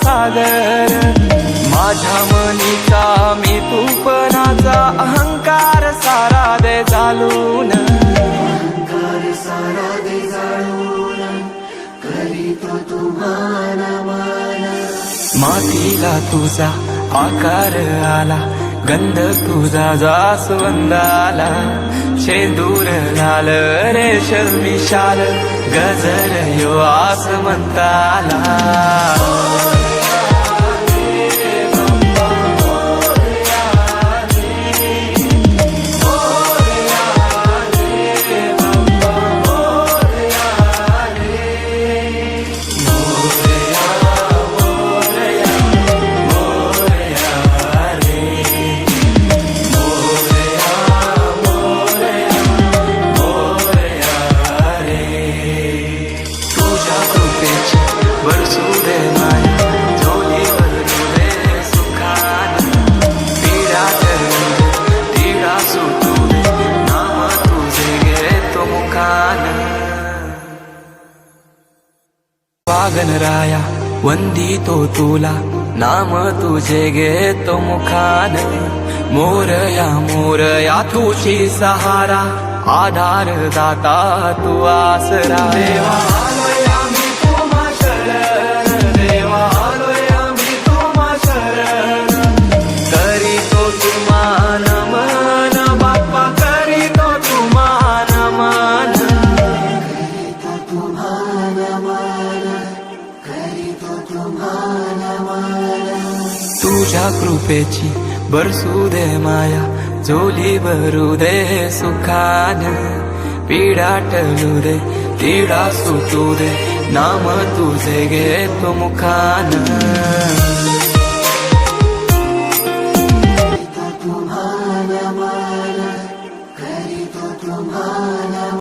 सागर माझ्या मनीचा मी तूपणाचा अहंकार सारा दे जाळून करीतो तुम्हाला मान मातीला तुझा आकार आला गंध तुझा जास्वंदाला शेंदूर लाल रेशमी शाल गजर यो आसमंताला बरसू दे माया झोली भरू दे सुखान पीडा तीडा सुटू दे नाम तुझे घेतो मुखान वागणराया वंदितो तुला नाम तुझे घेतो मुखान मोरया तुझी सहारा आधार दाता तू आसरा देवा तुझ्या कृपेची बरसू दे माया झोली भरू दे सुखान पीडा टळू दे तीडा सुटू दे नाम तुझे घेतो मुखान